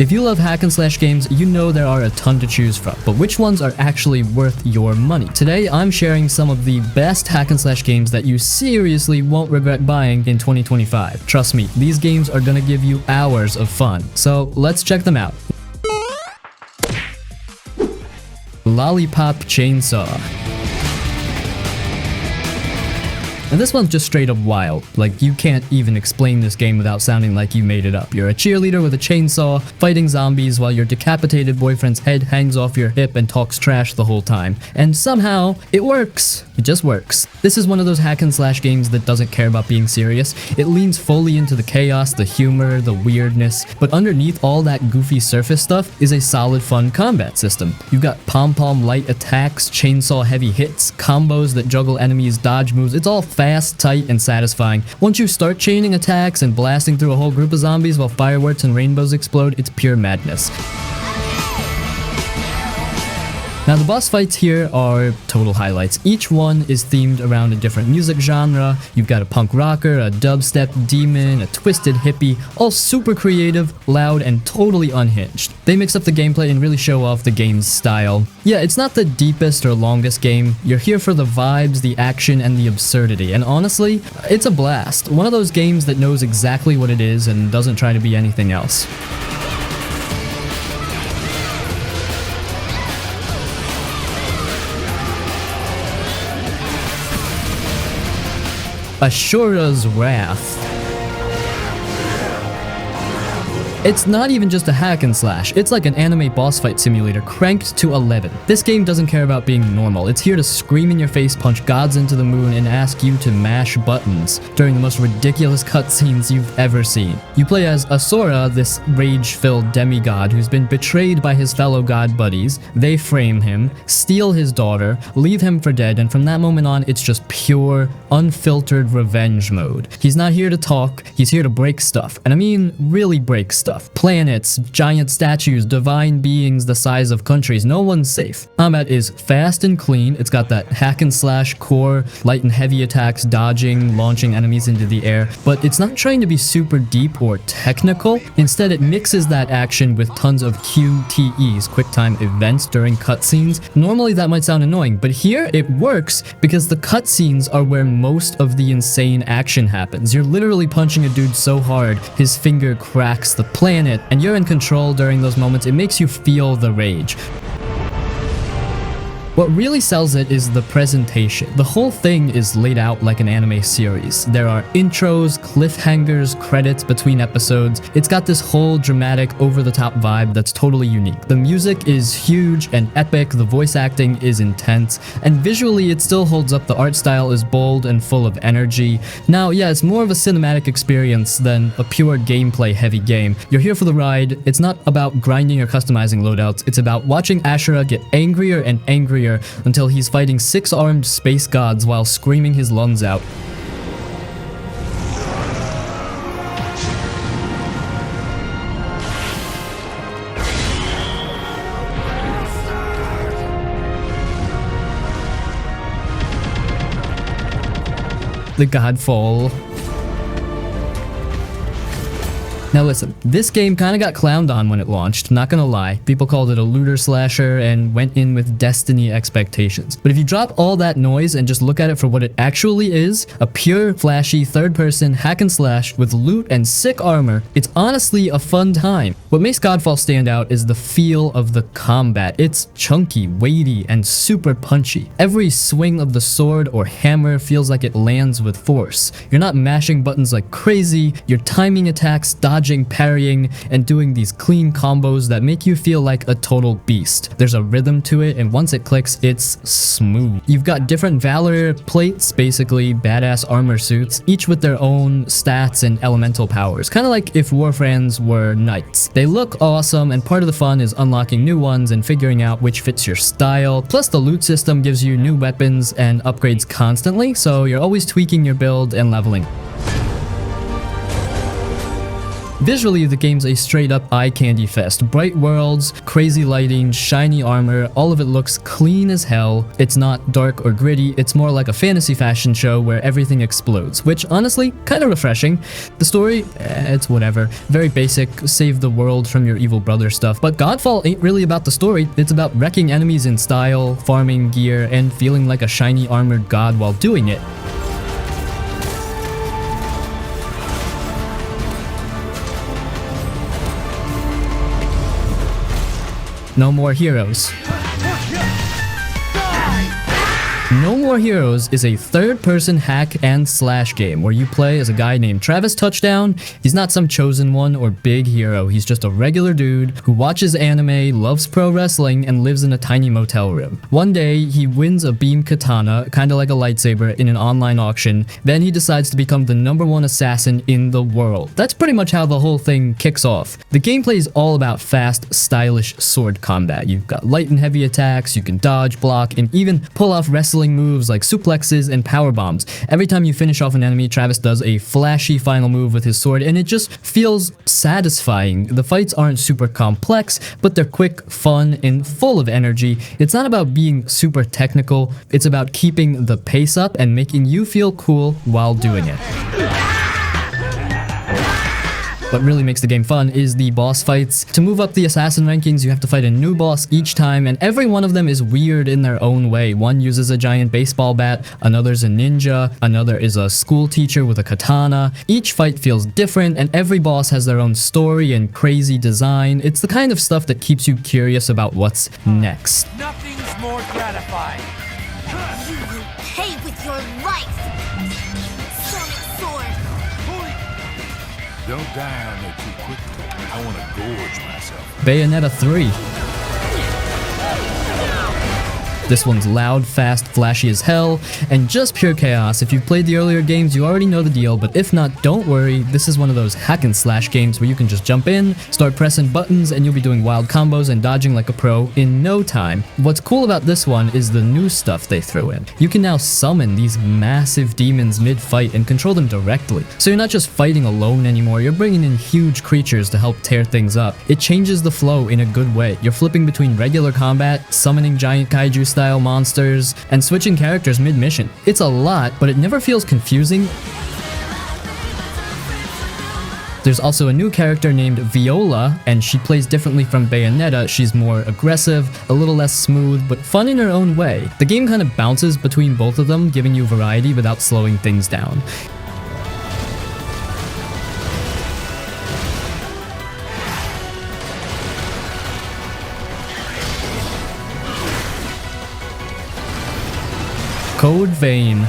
If you love hack and slash games, you know there are a ton to choose from, but which ones are actually worth your money? Today, I'm sharing some of the best hack and slash games that you seriously won't regret buying in 2025. Trust me, these games are gonna give you hours of fun. So let's check them out. Lollipop Chainsaw. And this one's just straight up wild. Like, you can't even explain this game without sounding like you made it up. You're a cheerleader with a chainsaw, fighting zombies while your decapitated boyfriend's head hangs off your hip and talks trash the whole time. And somehow, it works. It just works. This is one of those hack and slash games that doesn't care about being serious. It leans fully into the chaos, the humor, the weirdness, but underneath all that goofy surface stuff is a solid fun combat system. You've got pom-pom light attacks, chainsaw heavy hits, combos that juggle enemies, dodge moves. It's all fast, tight, and satisfying. Once you start chaining attacks and blasting through a whole group of zombies while fireworks and rainbows explode, it's pure madness. Now the boss fights here are total highlights. Each one is themed around a different music genre. You've got a punk rocker, a dubstep demon, a twisted hippie, all super creative, loud, and totally unhinged. They mix up the gameplay and really show off the game's style. Yeah, it's not the deepest or longest game. You're here for the vibes, the action, and the absurdity, and honestly, it's a blast. One of those games that knows exactly what it is and doesn't try to be anything else. Asura's Wrath. It's not even just a hack and slash, it's like an anime boss fight simulator cranked to 11. This game doesn't care about being normal, it's here to scream in your face, punch gods into the moon, and ask you to mash buttons during the most ridiculous cutscenes you've ever seen. You play as Asura, this rage-filled demigod who's been betrayed by his fellow god buddies. They frame him, steal his daughter, leave him for dead, and from that moment on, it's just pure, unfiltered revenge mode. He's not here to talk, he's here to break stuff, and I mean really break stuff. Planets, giant statues, divine beings the size of countries, no one's safe. Combat is fast and clean, it's got that hack and slash core, light and heavy attacks, dodging, launching enemies into the air, but it's not trying to be super deep or technical. Instead, it mixes that action with tons of QTEs, quick time events during cutscenes. Normally that might sound annoying, but here it works because the cutscenes are where most of the insane action happens. You're literally punching a dude so hard, his finger cracks the planet, and you're in control during those moments. It makes you feel the rage. What really sells it is the presentation. The whole thing is laid out like an anime series. There are intros, cliffhangers, credits between episodes. It's got this whole dramatic, over-the-top vibe that's totally unique. The music is huge and epic, the voice acting is intense, and visually it still holds up. The art style is bold and full of energy. Now, yeah, it's more of a cinematic experience than a pure gameplay-heavy game. You're here for the ride. It's not about grinding or customizing loadouts. It's about watching Asura get angrier and angrier until he's fighting 6-armed space gods while screaming his lungs out. The Godfall. Now listen, this game kinda got clowned on when it launched, not gonna lie. People called it a looter slasher and went in with Destiny expectations. But if you drop all that noise and just look at it for what it actually is, a pure, flashy, third-person hack and slash with loot and sick armor, it's honestly a fun time. What makes Godfall stand out is the feel of the combat. It's chunky, weighty, and super punchy. Every swing of the sword or hammer feels like it lands with force. You're not mashing buttons like crazy, you're timing attacks, dodging, parrying, and doing these clean combos that make you feel like a total beast. There's a rhythm to it, and once it clicks, it's smooth. You've got different Valor plates, basically badass armor suits, each with their own stats and elemental powers, kind of like if Warfrans were knights. They look awesome, and part of the fun is unlocking new ones and figuring out which fits your style. Plus, the loot system gives you new weapons and upgrades constantly, so you're always tweaking your build and leveling. Visually, the game's a straight up eye candy fest. Bright worlds, crazy lighting, shiny armor, all of it looks clean as hell. It's not dark or gritty, it's more like a fantasy fashion show where everything explodes, which honestly, kinda refreshing. The story, it's whatever. Very basic, save the world from your evil brother stuff. But Godfall ain't really about the story, it's about wrecking enemies in style, farming gear, and feeling like a shiny armored god while doing it. No More Heroes. No More Heroes is a third-person hack and slash game where you play as a guy named Travis Touchdown. He's not some chosen one or big hero, he's just a regular dude who watches anime, loves pro wrestling, and lives in a tiny motel room. One day, he wins a beam katana, kinda like a lightsaber, in an online auction. Then he decides to become the #1 assassin in the world. That's pretty much how the whole thing kicks off. The gameplay is all about fast, stylish sword combat. You've got light and heavy attacks, you can dodge, block, and even pull off wrestling moves like suplexes and power bombs. Every time you finish off an enemy, Travis does a flashy final move with his sword, and it just feels satisfying. The fights aren't super complex, but they're quick, fun, and full of energy. It's not about being super technical, it's about keeping the pace up and making you feel cool while doing it. What really makes the game fun is the boss fights. To move up the assassin rankings, you have to fight a new boss each time, and every one of them is weird in their own way. One uses a giant baseball bat, another's a ninja, another is a school teacher with a katana. Each fight feels different, and every boss has their own story and crazy design. It's the kind of stuff that keeps you curious about what's next. Nothing's more gratifying. You will pay with your life! Sonic Sword! Don't die on me too quickly. I want to gorge myself. Bayonetta 3. This one's loud, fast, flashy as hell, and just pure chaos. If you've played the earlier games, you already know the deal, but if not, don't worry. This is one of those hack and slash games where you can just jump in, start pressing buttons, and you'll be doing wild combos and dodging like a pro in no time. What's cool about this one is the new stuff they threw in. You can now summon these massive demons mid-fight and control them directly. So you're not just fighting alone anymore, you're bringing in huge creatures to help tear things up. It changes the flow in a good way. You're flipping between regular combat, summoning giant kaiju style monsters, and switching characters mid-mission. It's a lot, but it never feels confusing. There's also a new character named Viola, and she plays differently from Bayonetta. She's more aggressive, a little less smooth, but fun in her own way. The game kind of bounces between both of them, giving you variety without slowing things down. Code Vein.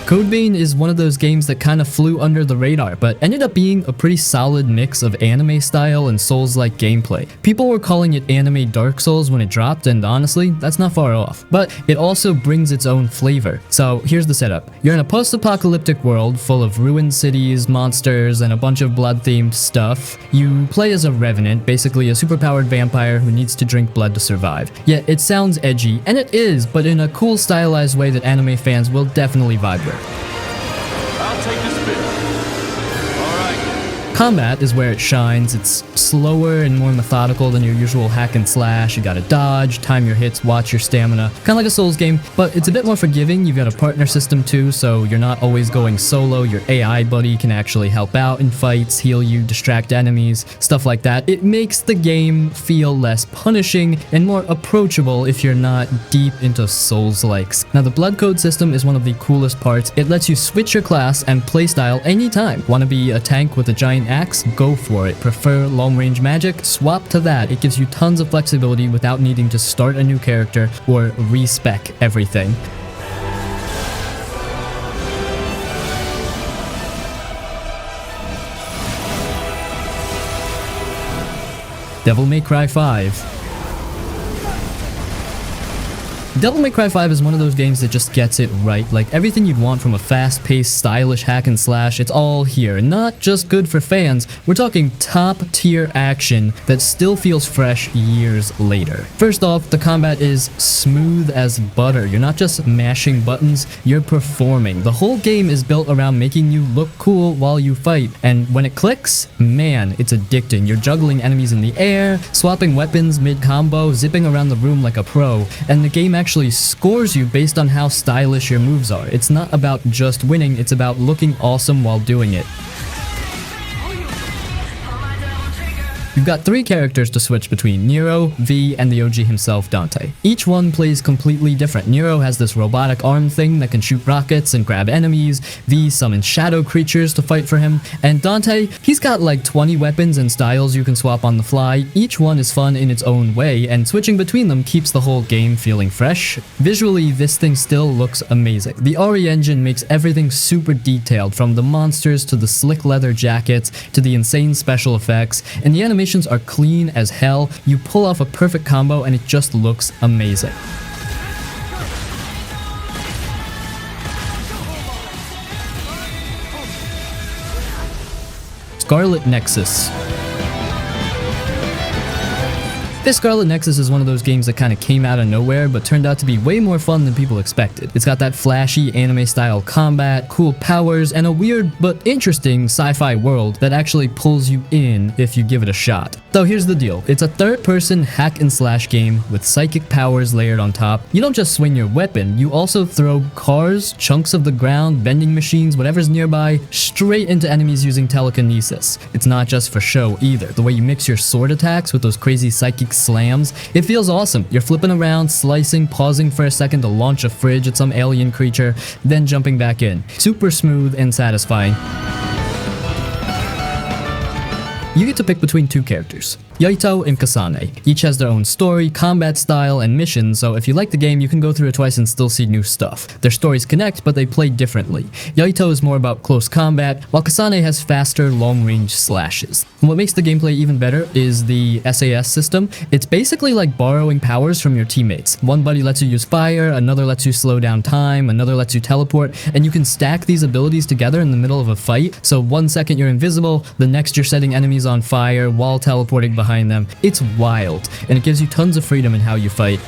Code Vein is one of those games that kind of flew under the radar, but ended up being a pretty solid mix of anime style and Souls-like gameplay. People were calling it anime Dark Souls when it dropped, and honestly, that's not far off. But it also brings its own flavor. So here's the setup. You're in a post-apocalyptic world full of ruined cities, monsters, and a bunch of blood-themed stuff. You play as a revenant, basically a superpowered vampire who needs to drink blood to survive. Yeah, it sounds edgy, and it is, but in a cool stylized way that anime fans will definitely vibe with. I'll take this bit. All right. Combat is where it shines. It's slower and more methodical than your usual hack and slash. You gotta dodge, time your hits, watch your stamina. Kinda like a Souls game, but it's a bit more forgiving. You've got a partner system too, so you're not always going solo. Your AI buddy can actually help out in fights, heal you, distract enemies, stuff like that. It makes the game feel less punishing and more approachable if you're not deep into Souls-likes. Now, the blood code system is one of the coolest parts. It lets you switch your class and playstyle anytime. Wanna be a tank with a giant axe? Go for it. Prefer long-range magic? Swap to that. It gives you tons of flexibility without needing to start a new character or respec everything. Devil May Cry 5. Devil May Cry 5 is one of those games that just gets it right. Like everything you'd want from a fast-paced, stylish hack and slash, it's all here. And not just good for fans, we're talking top-tier action that still feels fresh years later. First off, the combat is smooth as butter. You're not just mashing buttons, you're performing. The whole game is built around making you look cool while you fight. And when it clicks, man, it's addicting. You're juggling enemies in the air, swapping weapons mid-combo, zipping around the room like a pro, and the game actually scores you based on how stylish your moves are. It's not about just winning, it's about looking awesome while doing it. You've got 3 characters to switch between: Nero, V, and the OG himself, Dante. Each one plays completely different. Nero has this robotic arm thing that can shoot rockets and grab enemies, V summons shadow creatures to fight for him, and Dante, he's got like 20 weapons and styles you can swap on the fly. Each one is fun in its own way, and switching between them keeps the whole game feeling fresh. Visually, this thing still looks amazing. The RE engine makes everything super detailed, from the monsters to the slick leather jackets to the insane special effects, and the animations are clean as hell. You pull off a perfect combo and it just looks amazing. Scarlet Nexus. This Scarlet Nexus is one of those games that kind of came out of nowhere but turned out to be way more fun than people expected. It's got that flashy anime-style combat, cool powers, and a weird but interesting sci-fi world that actually pulls you in if you give it a shot. Though here's the deal, it's a third-person hack-and-slash game with psychic powers layered on top. You don't just swing your weapon, you also throw cars, chunks of the ground, vending machines, whatever's nearby, straight into enemies using telekinesis. It's not just for show either. The way you mix your sword attacks with those crazy psychic slams, it feels awesome. You're flipping around, slicing, pausing for a second to launch a fridge at some alien creature, then jumping back in. Super smooth and satisfying. You get to pick between 2 characters, Yaito and Kasane. Each has their own story, combat style, and mission, so if you like the game, you can go through it twice and still see new stuff. Their stories connect, but they play differently. Yaito is more about close combat, while Kasane has faster, long-range slashes. And what makes the gameplay even better is the SAS system. It's basically like borrowing powers from your teammates. One buddy lets you use fire, another lets you slow down time, another lets you teleport, and you can stack these abilities together in the middle of a fight, so 1 second you're invisible, the next you're setting enemies on fire while teleporting behind them. It's wild, and it gives you tons of freedom in how you fight.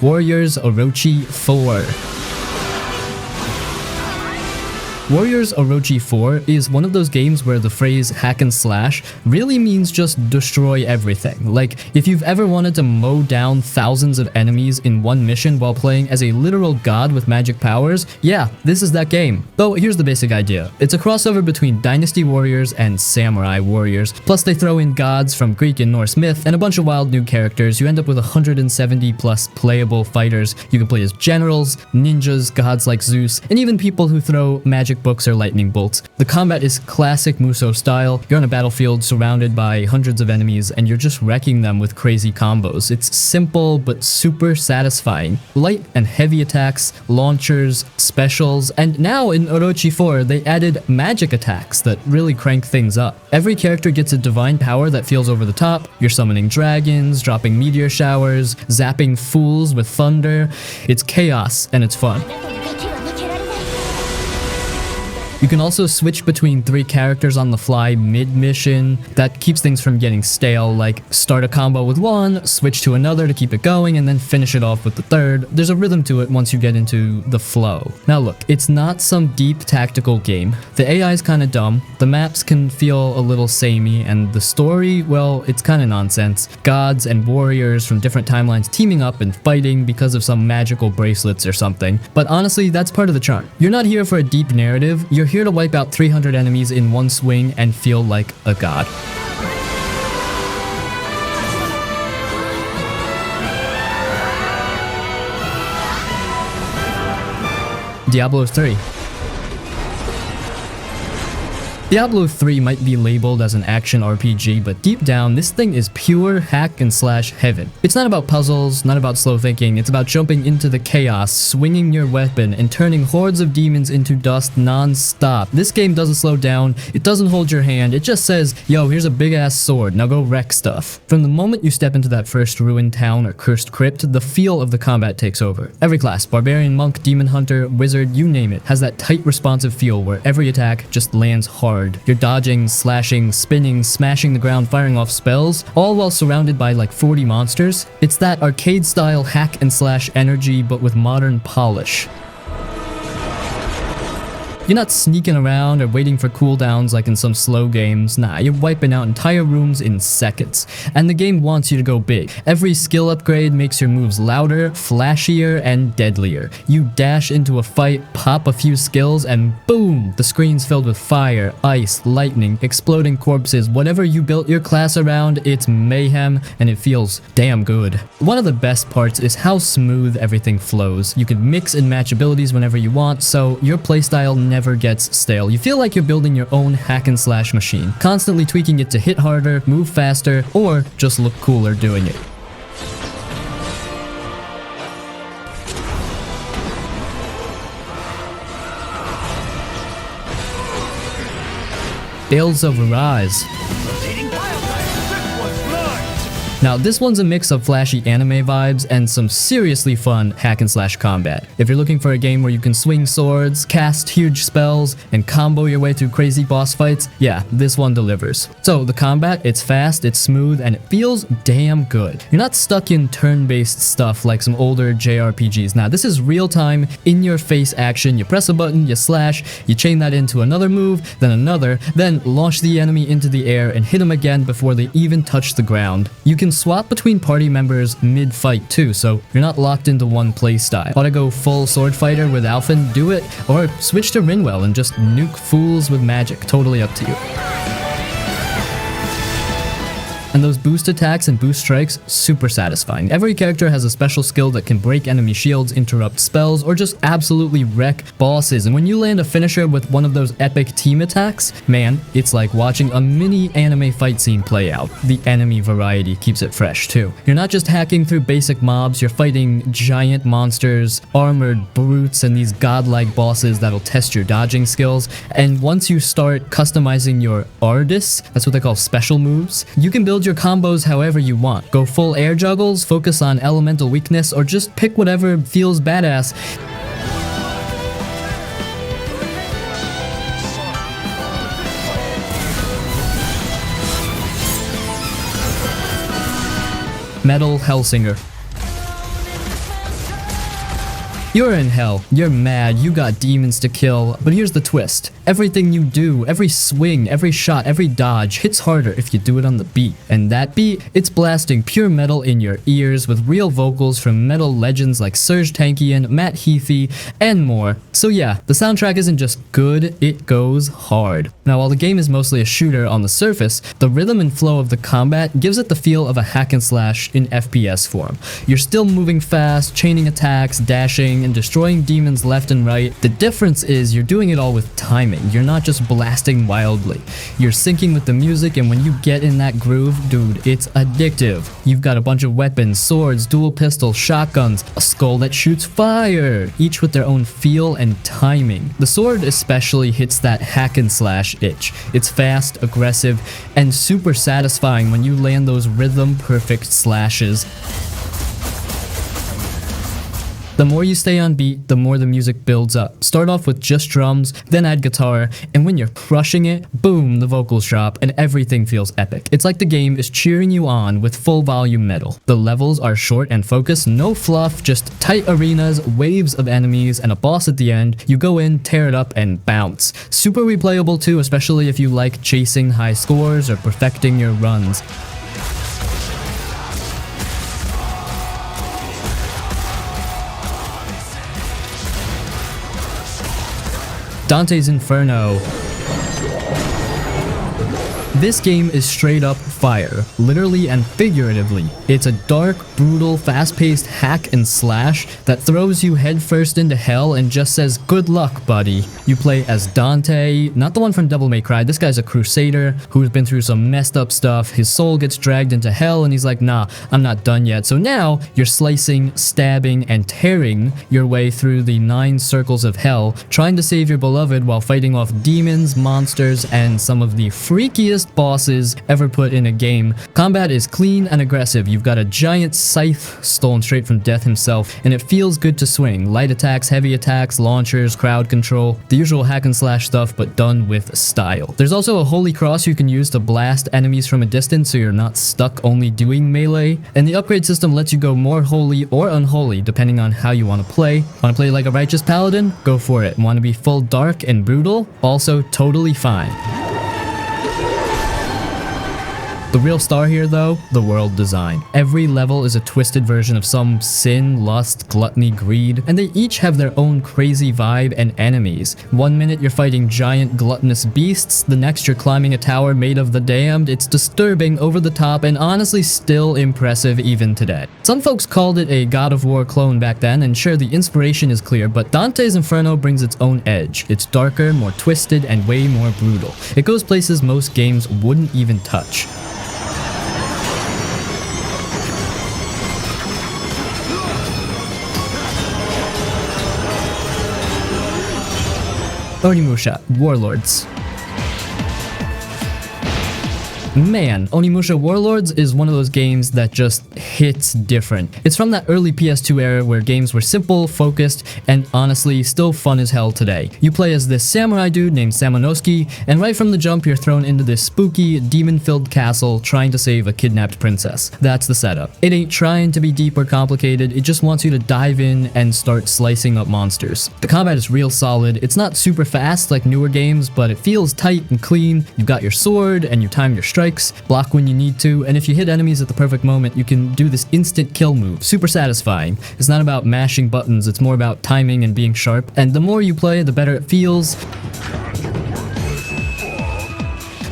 Warriors Orochi 4. Warriors Orochi 4 is one of those games where the phrase hack and slash really means just destroy everything. Like, if you've ever wanted to mow down thousands of enemies in one mission while playing as a literal god with magic powers, yeah, this is that game. Though, here's the basic idea. It's a crossover between Dynasty Warriors and Samurai Warriors, plus they throw in gods from Greek and Norse myth and a bunch of wild new characters. You end up with 170 plus playable fighters. You can play as generals, ninjas, gods like Zeus, and even people who throw magic books or lightning bolts. The combat is classic Musou style. You're on a battlefield surrounded by hundreds of enemies and you're just wrecking them with crazy combos. It's simple but super satisfying. Light and heavy attacks, launchers, specials, and now in Orochi 4 they added magic attacks that really crank things up. Every character gets a divine power that feels over the top. You're summoning dragons, dropping meteor showers, zapping fools with thunder. It's chaos and it's fun. You can also switch between 3 characters on the fly mid-mission. That keeps things from getting stale, like start a combo with one, switch to another to keep it going, and then finish it off with the third. There's a rhythm to it once you get into the flow. Now look, it's not some deep tactical game. The AI is kinda dumb, the maps can feel a little samey, and the story, well, it's kinda nonsense. Gods and warriors from different timelines teaming up and fighting because of some magical bracelets or something. But honestly, that's part of the charm. You're not here for a deep narrative, you're here to wipe out 300 enemies in one swing and feel like a god. Diablo 3. Diablo 3 might be labeled as an action RPG, but deep down, this thing is pure hack and slash heaven. It's not about puzzles, not about slow thinking, it's about jumping into the chaos, swinging your weapon, and turning hordes of demons into dust non-stop. This game doesn't slow down, it doesn't hold your hand, it just says, yo, here's a big ass sword, now go wreck stuff. From the moment you step into that first ruined town or cursed crypt, the feel of the combat takes over. Every class, barbarian, monk, demon hunter, wizard, you name it, has that tight responsive feel where every attack just lands hard. You're dodging, slashing, spinning, smashing the ground, firing off spells, all while surrounded by like 40 monsters. It's that arcade style hack and slash energy but with modern polish. You're not sneaking around or waiting for cooldowns like in some slow games. Nah, you're wiping out entire rooms in seconds. And the game wants you to go big. Every skill upgrade makes your moves louder, flashier, and deadlier. You dash into a fight, pop a few skills, and boom! The screen's filled with fire, ice, lightning, exploding corpses. Whatever you built your class around, it's mayhem, and it feels damn good. One of the best parts is how smooth everything flows. You can mix and match abilities whenever you want, so your playstyle never gets stale. You feel like you're building your own hack and slash machine, constantly tweaking it to hit harder, move faster, or just look cooler doing it. Tales of Arise. Now, this one's a mix of flashy anime vibes and some seriously fun hack and slash combat. If you're looking for a game where you can swing swords, cast huge spells, and combo your way through crazy boss fights, yeah, this one delivers. So, the combat, it's fast, it's smooth, and it feels damn good. You're not stuck in turn-based stuff like some older JRPGs. Now, this is real-time, in-your-face action. You press a button, you slash, you chain that into another move, then another, then launch the enemy into the air and hit them again before they even touch the ground. You can swap between party members mid-fight too, so you're not locked into one playstyle. Want to go full sword fighter with Alphen? Do it, or switch to Rinwell and just nuke fools with magic. Totally up to you. And those boost attacks and boost strikes, super satisfying. Every character has a special skill that can break enemy shields, interrupt spells, or just absolutely wreck bosses. And when you land a finisher with one of those epic team attacks, man, it's like watching a mini anime fight scene play out. The enemy variety keeps it fresh too. You're not just hacking through basic mobs, you're fighting giant monsters, armored brutes, and these godlike bosses that'll test your dodging skills. And once you start customizing your Ardis, that's what they call special moves, you can build your combos however you want. Go full air juggles, focus on elemental weakness, or just pick whatever feels badass. Metal Hellsinger. You're in hell, you're mad, you got demons to kill, but here's the twist. Everything you do, every swing, every shot, every dodge hits harder if you do it on the beat. And that beat, it's blasting pure metal in your ears with real vocals from metal legends like Serj Tankian, Matt Heafy, and more. So yeah, the soundtrack isn't just good, it goes hard. Now while the game is mostly a shooter on the surface, the rhythm and flow of the combat gives it the feel of a hack and slash in FPS form. You're still moving fast, chaining attacks, dashing, and destroying demons left and right. The difference is you're doing it all with timing. You're not just blasting wildly. You're syncing with the music, and when you get in that groove, dude, it's addictive. You've got a bunch of weapons, swords, dual pistols, shotguns, a skull that shoots fire, each with their own feel and timing. The sword especially hits that hack and slash itch. It's fast, aggressive, and super satisfying when you land those rhythm perfect slashes. The more you stay on beat, the more the music builds up. Start off with just drums, then add guitar, and when you're crushing it, boom, the vocals drop, and everything feels epic. It's like the game is cheering you on with full volume metal. The levels are short and focused, no fluff, just tight arenas, waves of enemies, and a boss at the end. You go in, tear it up, and bounce. Super replayable too, especially if you like chasing high scores or perfecting your runs. Dante's Inferno. This game is straight up fire, literally and figuratively. It's a dark, brutal, fast-paced hack and slash that throws you headfirst into hell and just says, good luck, buddy. You play as Dante, not the one from Devil May Cry. This guy's a crusader who's been through some messed up stuff. His soul gets dragged into hell and he's like, nah, I'm not done yet. So now you're slicing, stabbing, and tearing your way through the 9 circles of hell, trying to save your beloved while fighting off demons, monsters, and some of the freakiest bosses ever put in a game. Combat is clean and aggressive. You've got a giant scythe stolen straight from Death himself, and it feels good to swing. Light attacks, heavy attacks, launchers, crowd control, the usual hack and slash stuff, but done with style. There's also a holy cross you can use to blast enemies from a distance so you're not stuck only doing melee, and the upgrade system lets you go more holy or unholy depending on how you want to play. Want to play like a righteous paladin? Go for it. Want to be full dark and brutal? Also totally fine. The real star here though, the world design. Every level is a twisted version of some sin, lust, gluttony, greed, and they each have their own crazy vibe and enemies. One minute you're fighting giant gluttonous beasts, the next you're climbing a tower made of the damned. It's disturbing, over the top, and honestly still impressive even today. Some folks called it a God of War clone back then, and sure, the inspiration is clear, but Dante's Inferno brings its own edge. It's darker, more twisted, and way more brutal. It goes places most games wouldn't even touch. Onimusha, Warlords. Man, Onimusha Warlords is one of those games that just hits different. It's from that early PS2 era where games were simple, focused, and honestly still fun as hell today. You play as this samurai dude named Samanosuke, and right from the jump you're thrown into this spooky, demon-filled castle trying to save a kidnapped princess. That's the setup. It ain't trying to be deep or complicated, it just wants you to dive in and start slicing up monsters. The combat is real solid. It's not super fast like newer games, but it feels tight and clean. You've got your sword and you time your strikes, block when you need to, and if you hit enemies at the perfect moment, you can do this instant kill move. Super satisfying. It's not about mashing buttons, it's more about timing and being sharp, and the more you play, the better it feels.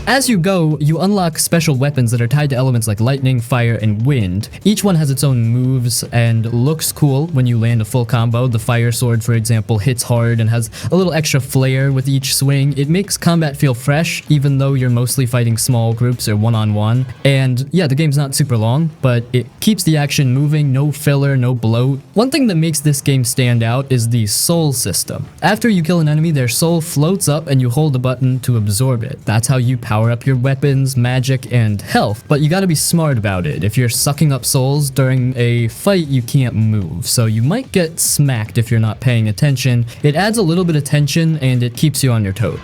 As you go, you unlock special weapons that are tied to elements like lightning, fire, and wind. Each one has its own moves and looks cool when you land a full combo. The fire sword, for example, hits hard and has a little extra flair with each swing. It makes combat feel fresh, even though you're mostly fighting small groups or one-on-one. And yeah, the game's not super long, but it keeps the action moving, no filler, no bloat. One thing that makes this game stand out is the soul system. After you kill an enemy, their soul floats up and you hold a button to absorb it. That's how you power up your weapons, magic, and health, but you gotta be smart about it. If you're sucking up souls during a fight, you can't move, so you might get smacked if you're not paying attention. It adds a little bit of tension and it keeps you on your toes.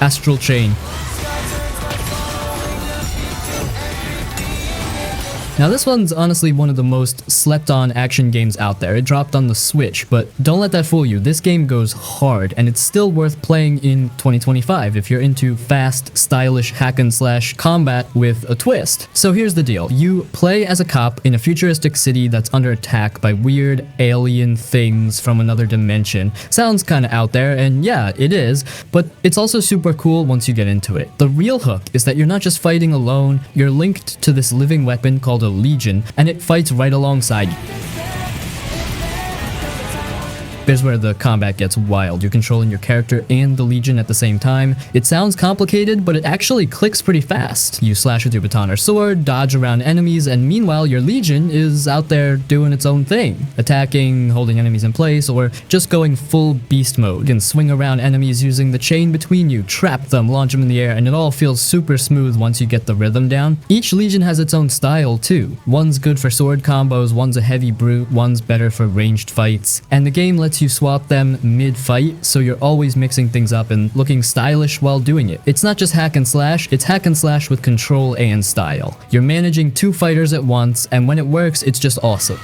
Astral Chain. Now this one's honestly one of the most slept on action games out there. It dropped on the Switch, but don't let that fool you. This game goes hard, and it's still worth playing in 2025 if you're into fast, stylish hack and slash combat with a twist. So here's the deal. You play as a cop in a futuristic city that's under attack by weird alien things from another dimension. Sounds kinda out there, and yeah, it is, but it's also super cool once you get into it. The real hook is that you're not just fighting alone, you're linked to this living weapon called a Legion, and it fights right alongside you. Here's where the combat gets wild. You're controlling your character and the Legion at the same time. It sounds complicated, but it actually clicks pretty fast. You slash with your baton or sword, dodge around enemies, and meanwhile your Legion is out there doing its own thing. Attacking, holding enemies in place, or just going full beast mode. You can swing around enemies using the chain between you, trap them, launch them in the air, and it all feels super smooth once you get the rhythm down. Each Legion has its own style too. One's good for sword combos, one's a heavy brute, one's better for ranged fights, and the game lets you swap them mid-fight, so you're always mixing things up and looking stylish while doing it. It's not just hack and slash, it's hack and slash with control and style. You're managing 2 fighters at once, and when it works, it's just awesome.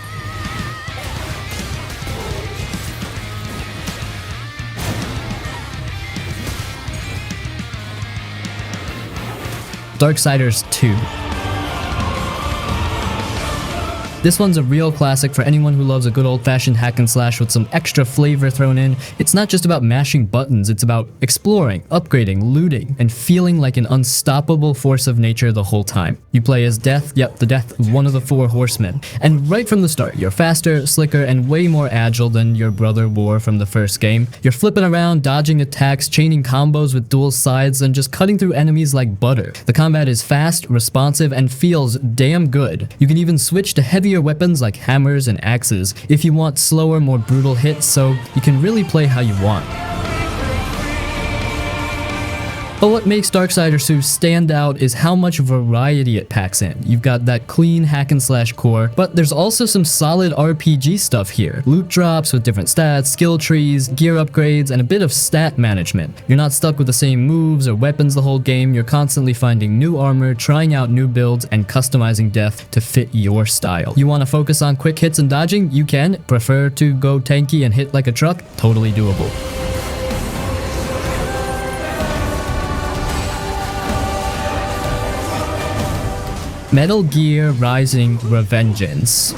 Darksiders II. This one's a real classic for anyone who loves a good old-fashioned hack and slash with some extra flavor thrown in. It's not just about mashing buttons, it's about exploring, upgrading, looting, and feeling like an unstoppable force of nature the whole time. You play as Death, yep, the Death of one of the 4 horsemen. And right from the start, you're faster, slicker, and way more agile than your brother War from the first game. You're flipping around, dodging attacks, chaining combos with dual sides, and just cutting through enemies like butter. The combat is fast, responsive, and feels damn good. You can even switch to heavier weapons like hammers and axes if you want slower, more brutal hits, so you can really play how you want. But what makes Darksiders II stand out is how much variety it packs in. You've got that clean hack and slash core, but there's also some solid RPG stuff here. Loot drops with different stats, skill trees, gear upgrades, and a bit of stat management. You're not stuck with the same moves or weapons the whole game, you're constantly finding new armor, trying out new builds, and customizing Death to fit your style. You want to focus on quick hits and dodging? You can. Prefer to go tanky and hit like a truck? Totally doable. Metal Gear Rising: Revengeance.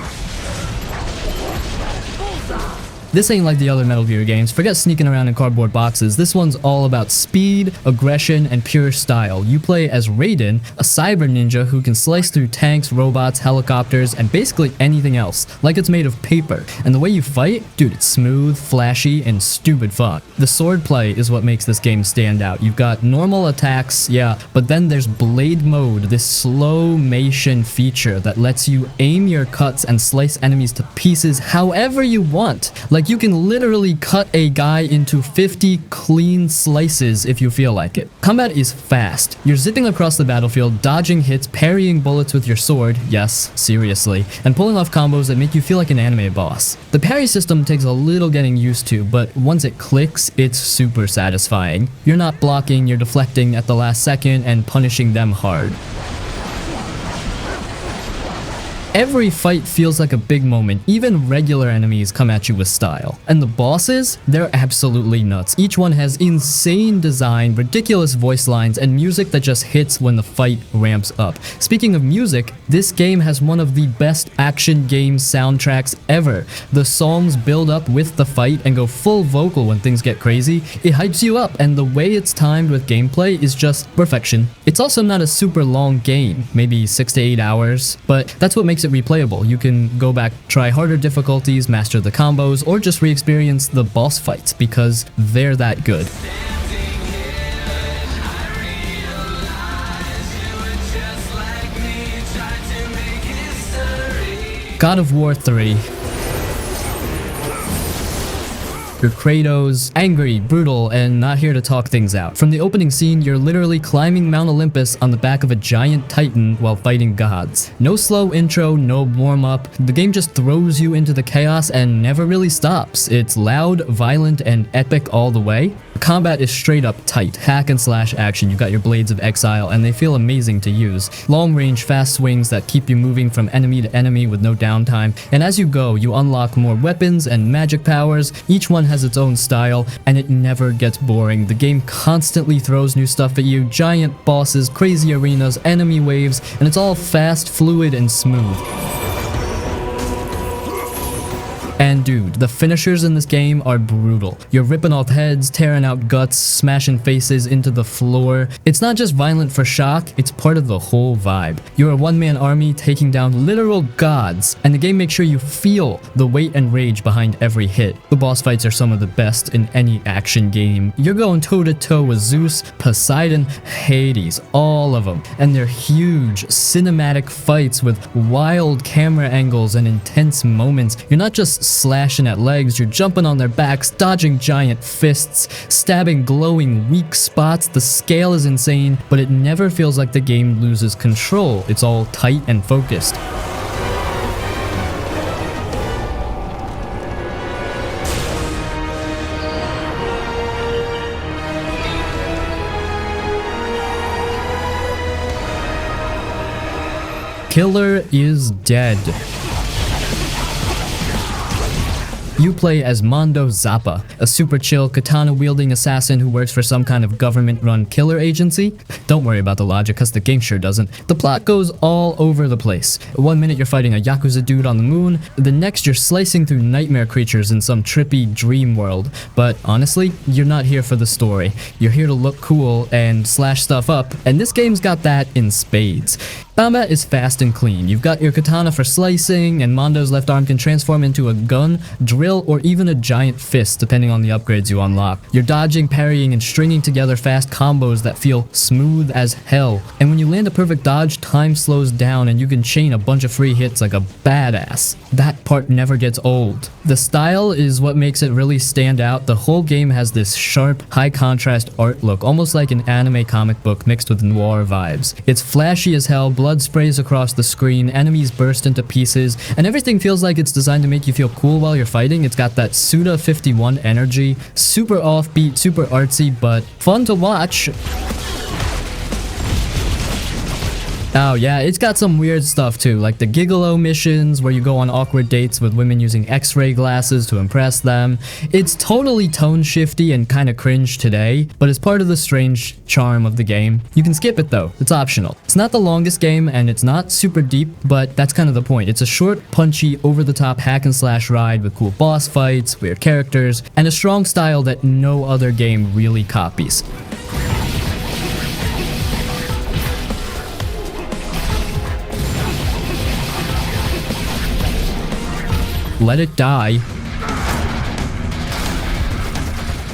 This ain't like the other Metal Gear games. Forget sneaking around in cardboard boxes. This one's all about speed, aggression, and pure style. You play as Raiden, a cyber ninja who can slice through tanks, robots, helicopters, and basically anything else, like it's made of paper. And the way you fight? Dude, it's smooth, flashy, and stupid fun. The swordplay is what makes this game stand out. You've got normal attacks, yeah, but then there's blade mode, this slow-mation feature that lets you aim your cuts and slice enemies to pieces however you want. Like, you can literally cut a guy into 50 clean slices if you feel like it. Combat is fast. You're zipping across the battlefield, dodging hits, parrying bullets with your sword, yes, seriously, and pulling off combos that make you feel like an anime boss. The parry system takes a little getting used to, but once it clicks, it's super satisfying. You're not blocking, you're deflecting at the last second and punishing them hard. Every fight feels like a big moment. Even regular enemies come at you with style. And the bosses? They're absolutely nuts. Each one has insane design, ridiculous voice lines, and music that just hits when the fight ramps up. Speaking of music, this game has one of the best action game soundtracks ever. The songs build up with the fight and go full vocal when things get crazy. It hypes you up, and the way it's timed with gameplay is just perfection. It's also not a super long game, maybe 6 to 8 hours, but that's what makes it replayable. You can go back, try harder difficulties, master the combos, or just re-experience the boss fights because they're that good. God of War 3. You're Kratos, angry, brutal, and not here to talk things out. From the opening scene, you're literally climbing Mount Olympus on the back of a giant titan while fighting gods. No slow intro, no warm-up. The game just throws you into the chaos and never really stops. It's loud, violent, and epic all the way. The combat is straight up tight, hack and slash action. You've got your Blades of Exile, and they feel amazing to use. Long-range, fast swings that keep you moving from enemy to enemy with no downtime. And as you go, you unlock more weapons and magic powers. Each one has its own style, and it never gets boring. The game constantly throws new stuff at you, giant bosses, crazy arenas, enemy waves, and it's all fast, fluid, and smooth. And dude, the finishers in this game are brutal. You're ripping off heads, tearing out guts, smashing faces into the floor. It's not just violent for shock, it's part of the whole vibe. You're a one-man army taking down literal gods, and the game makes sure you feel the weight and rage behind every hit. The boss fights are some of the best in any action game. You're going toe-to-toe with Zeus, Poseidon, Hades, all of them. And they're huge, cinematic fights with wild camera angles and intense moments. You're not just slashing at legs, you're jumping on their backs, dodging giant fists, stabbing glowing weak spots. The scale is insane, but it never feels like the game loses control. It's all tight and focused. Killer is dead. You play as Mondo Zappa, a super chill katana-wielding assassin who works for some kind of government-run killer agency. Don't worry about the logic, cause the game sure doesn't. The plot goes all over the place. One minute you're fighting a Yakuza dude on the moon, the next you're slicing through nightmare creatures in some trippy dream world. But honestly, you're not here for the story. You're here to look cool and slash stuff up, and this game's got that in spades. Combat is fast and clean. You've got your katana for slicing, and Mondo's left arm can transform into a gun, drill, or even a giant fist depending on the upgrades you unlock. You're dodging, parrying, and stringing together fast combos that feel smooth as hell. And when you land a perfect dodge, time slows down and you can chain a bunch of free hits like a badass. That part never gets old. The style is what makes it really stand out. The whole game has this sharp, high contrast art look, almost like an anime comic book mixed with noir vibes. It's flashy as hell, blood sprays across the screen, enemies burst into pieces, and everything feels like it's designed to make you feel cool while you're fighting. It's got that Suda 51 energy, super offbeat, super artsy, but fun to watch. Oh yeah, it's got some weird stuff too, like the gigolo missions where you go on awkward dates with women using x-ray glasses to impress them. It's totally tone shifty and kinda cringe today, but it's part of the strange charm of the game. You can skip it though, it's optional. It's not the longest game and it's not super deep, but that's kind of the point. It's a short, punchy, over-the-top hack and slash ride with cool boss fights, weird characters, and a strong style that no other game really copies. Let it die.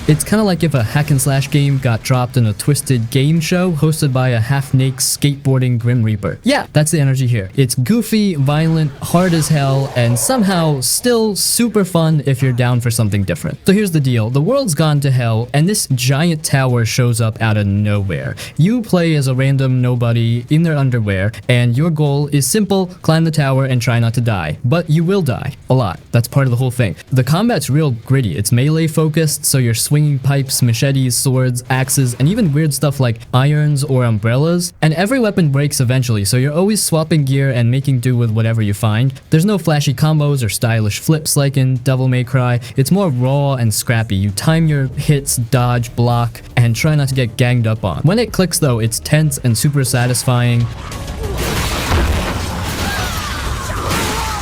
It's kind of like if a hack and slash game got dropped in a twisted game show hosted by a half-naked skateboarding Grim Reaper. Yeah, that's the energy here. It's goofy, violent, hard as hell, and somehow still super fun if you're down for something different. So here's the deal. The world's gone to hell, and this giant tower shows up out of nowhere. You play as a random nobody in their underwear, and your goal is simple: climb the tower and try not to die. But you will die. A lot. That's part of the whole thing. The combat's real gritty. It's melee focused, so you're swinging pipes, machetes, swords, axes, and even weird stuff like irons or umbrellas. And every weapon breaks eventually, so you're always swapping gear and making do with whatever you find. There's no flashy combos or stylish flips like in Devil May Cry. It's more raw and scrappy. You time your hits, dodge, block, and try not to get ganged up on. When it clicks though, it's tense and super satisfying.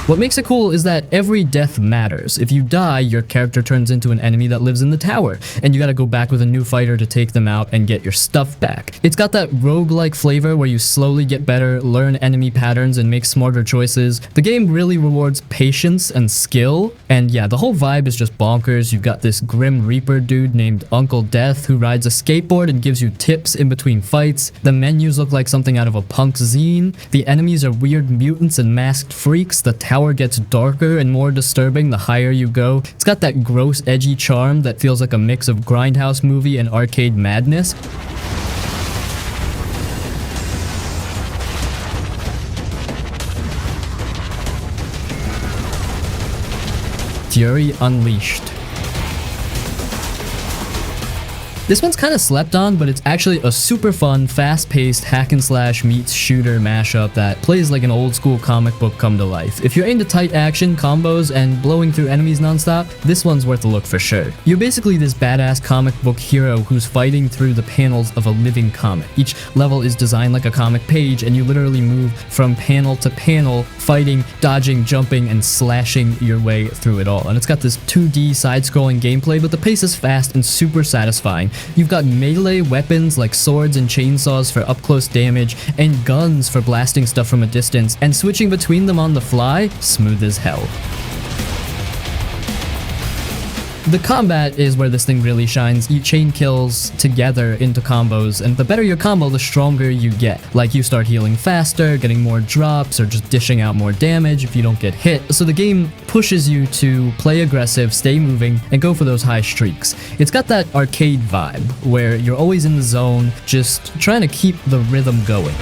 What makes it cool is that every death matters. If you die, your character turns into an enemy that lives in the tower, and you gotta go back with a new fighter to take them out and get your stuff back. It's got that roguelike flavor where you slowly get better, learn enemy patterns, and make smarter choices. The game really rewards patience and skill, and yeah, the whole vibe is just bonkers. You've got this Grim Reaper dude named Uncle Death who rides a skateboard and gives you tips in between fights. The menus look like something out of a punk zine. The enemies are weird mutants and masked freaks. The tower gets darker and more disturbing the higher you go. It's got that gross, edgy charm that feels like a mix of grindhouse movie and arcade madness. Fury Unleashed. This one's kind of slept on, but it's actually a super fun, fast-paced hack and slash meets shooter mashup that plays like an old school comic book come to life. If you're into tight action, combos, and blowing through enemies nonstop, this one's worth a look for sure. You're basically this badass comic book hero who's fighting through the panels of a living comic. Each level is designed like a comic page, and you literally move from panel to panel, fighting, dodging, jumping, and slashing your way through it all. And it's got this 2D side-scrolling gameplay, but the pace is fast and super satisfying. You've got melee weapons like swords and chainsaws for up-close damage, and guns for blasting stuff from a distance, and switching between them on the fly, smooth as hell. The combat is where this thing really shines. You chain kills together into combos, and the better your combo, the stronger you get. Like you start healing faster, getting more drops, or just dishing out more damage if you don't get hit. So the game pushes you to play aggressive, stay moving, and go for those high streaks. It's got that arcade vibe, where you're always in the zone, just trying to keep the rhythm going.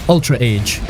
Ultra Age.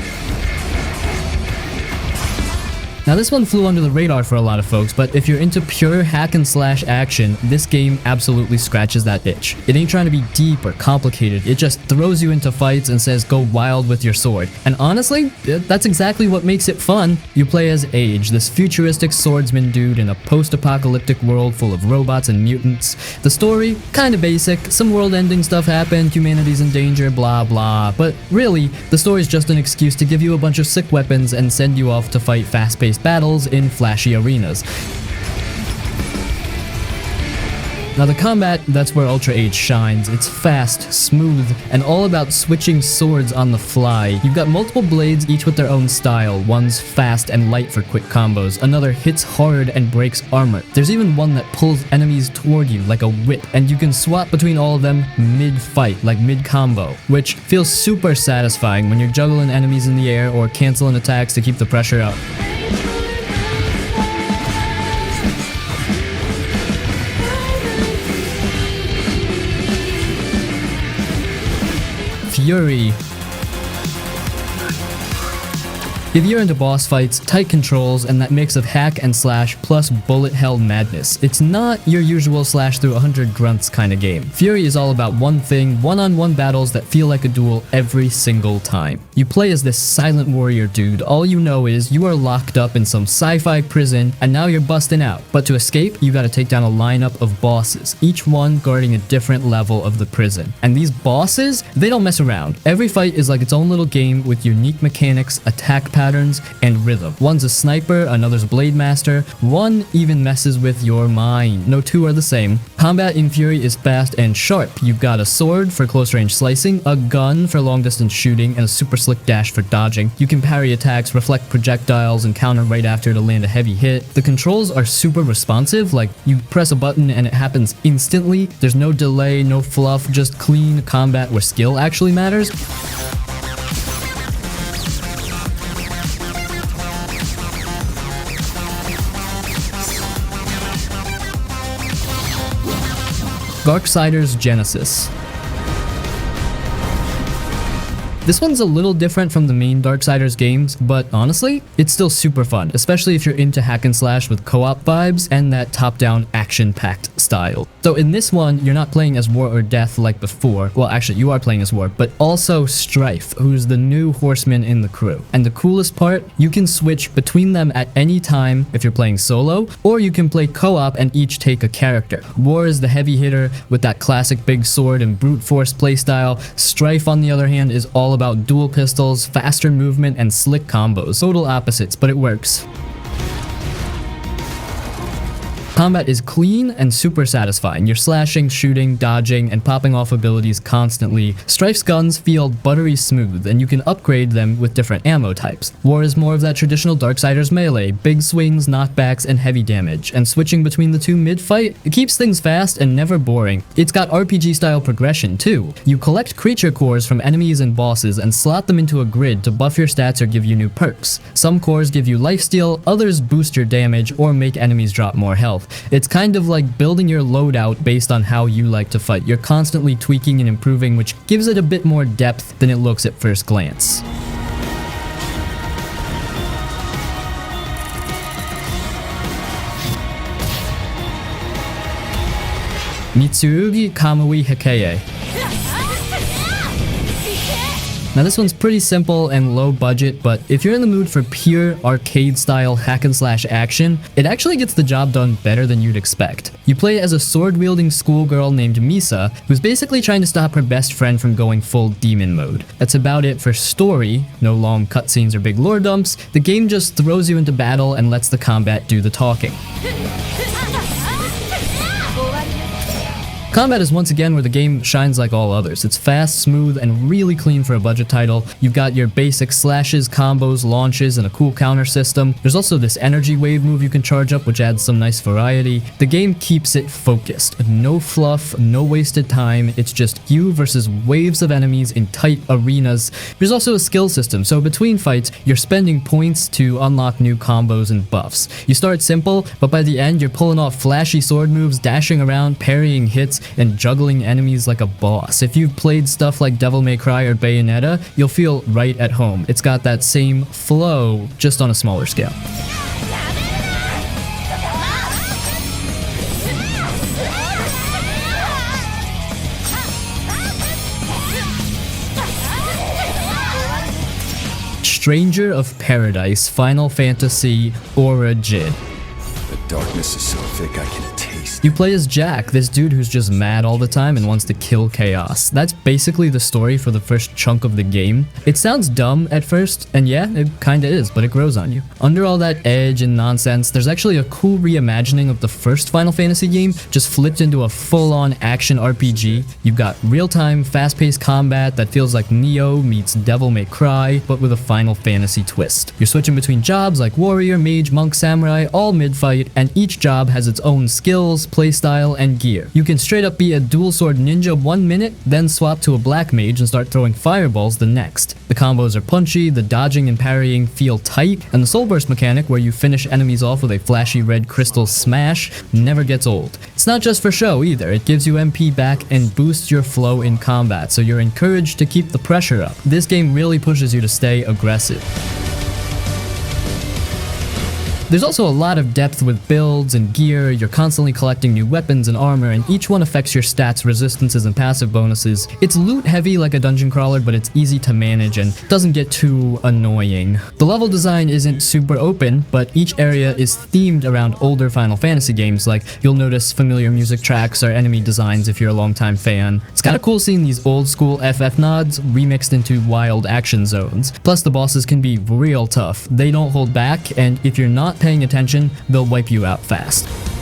Now this one flew under the radar for a lot of folks, but if you're into pure hack and slash action, this game absolutely scratches that itch. It ain't trying to be deep or complicated, it just throws you into fights and says go wild with your sword. And honestly, that's exactly what makes it fun. You play as Age, this futuristic swordsman dude in a post-apocalyptic world full of robots and mutants. The story, kinda basic, some world-ending stuff happened, humanity's in danger, blah blah, but really, the story's just an excuse to give you a bunch of sick weapons and send you off to fight fast-paced battles in flashy arenas. Now the combat, that's where Ultra Age shines. It's fast, smooth, and all about switching swords on the fly. You've got multiple blades, each with their own style. One's fast and light for quick combos. Another hits hard and breaks armor. There's even one that pulls enemies toward you like a whip, and you can swap between all of them mid-fight, like mid-combo, which feels super satisfying when you're juggling enemies in the air or canceling attacks to keep the pressure up. Furi. If you're into boss fights, tight controls, and that mix of hack and slash plus bullet hell madness, it's not your usual slash through 100 grunts kind of game. Furi is all about one thing, one-on-one battles that feel like a duel every single time. You play as this silent warrior dude, all you know is you are locked up in some sci-fi prison and now you're busting out. But to escape, you gotta take down a lineup of bosses, each one guarding a different level of the prison. And these bosses, they don't mess around. Every fight is like its own little game with unique mechanics, attack patterns, and rhythm. One's a sniper, another's a blade master, one even messes with your mind. No two are the same. Combat in Furi is fast and sharp. You've got a sword for close range slicing, a gun for long distance shooting, and a super slick dash for dodging. You can parry attacks, reflect projectiles, and counter right after to land a heavy hit. The controls are super responsive, like you press a button and it happens instantly. There's no delay, no fluff, just clean combat where skill actually matters. Darksiders Genesis. This one's a little different from the main Darksiders games, but honestly, it's still super fun, especially if you're into hack and slash with co-op vibes and that top-down action-packed style. So in this one, you're not playing as War or Death like before. Well, actually, you are playing as War, but also Strife, who's the new horseman in the crew. And the coolest part, you can switch between them at any time if you're playing solo, or you can play co-op and each take a character. War is the heavy hitter with that classic big sword and brute force playstyle. Strife, on the other hand, is all about dual pistols, faster movement, and slick combos. Total opposites, but it works. Combat is clean and super satisfying. You're slashing, shooting, dodging, and popping off abilities constantly. Strife's guns feel buttery smooth, and you can upgrade them with different ammo types. War is more of that traditional Darksiders melee, big swings, knockbacks, and heavy damage, and switching between the two mid-fight, it keeps things fast and never boring. It's got RPG-style progression, too. You collect creature cores from enemies and bosses and slot them into a grid to buff your stats or give you new perks. Some cores give you lifesteal, others boost your damage or make enemies drop more health. It's kind of like building your loadout based on how you like to fight. You're constantly tweaking and improving, which gives it a bit more depth than it looks at first glance. Mitsurugi, Kamui, Hikae. Now this one's pretty simple and low budget, but if you're in the mood for pure arcade style hack and slash action, it actually gets the job done better than you'd expect. You play as a sword wielding schoolgirl named Misa, who's basically trying to stop her best friend from going full demon mode. That's about it for story, no long cutscenes or big lore dumps. The game just throws you into battle and lets the combat do the talking. Combat is once again where the game shines like all others. It's fast, smooth, and really clean for a budget title. You've got your basic slashes, combos, launches, and a cool counter system. There's also this energy wave move you can charge up, which adds some nice variety. The game keeps it focused. No fluff, no wasted time. It's just you versus waves of enemies in tight arenas. There's also a skill system, so between fights, you're spending points to unlock new combos and buffs. You start simple, but by the end, you're pulling off flashy sword moves, dashing around, parrying hits, and juggling enemies like a boss. If you've played stuff like Devil May Cry or Bayonetta, you'll feel right at home. It's got that same flow, just on a smaller scale. Stranger of Paradise Final Fantasy Origin. The darkness is so thick I can taste You play as Jack, this dude who's just mad all the time and wants to kill chaos. That's basically the story for the first chunk of the game. It sounds dumb at first, and yeah, it kinda is, but it grows on you. Under all that edge and nonsense, there's actually a cool reimagining of the first Final Fantasy game, just flipped into a full-on action RPG. You've got real-time, fast-paced combat that feels like Nioh meets Devil May Cry, but with a Final Fantasy twist. You're switching between jobs like Warrior, Mage, Monk, Samurai, all mid-fight, and each job has its own skills, playstyle, and gear. You can straight up be a dual sword ninja 1 minute, then swap to a black mage and start throwing fireballs the next. The combos are punchy, the dodging and parrying feel tight, and the soul burst mechanic where you finish enemies off with a flashy red crystal smash never gets old. It's not just for show either, it gives you MP back and boosts your flow in combat, so you're encouraged to keep the pressure up. This game really pushes you to stay aggressive. There's also a lot of depth with builds and gear. You're constantly collecting new weapons and armor, and each one affects your stats, resistances, and passive bonuses. It's loot heavy like a dungeon crawler, but it's easy to manage and doesn't get too annoying. The level design isn't super open, but each area is themed around older Final Fantasy games, like you'll notice familiar music tracks or enemy designs if you're a longtime fan. It's kinda cool seeing these old school FF nods remixed into wild action zones. Plus the bosses can be real tough. They don't hold back, and if you're not paying attention, they'll wipe you out fast.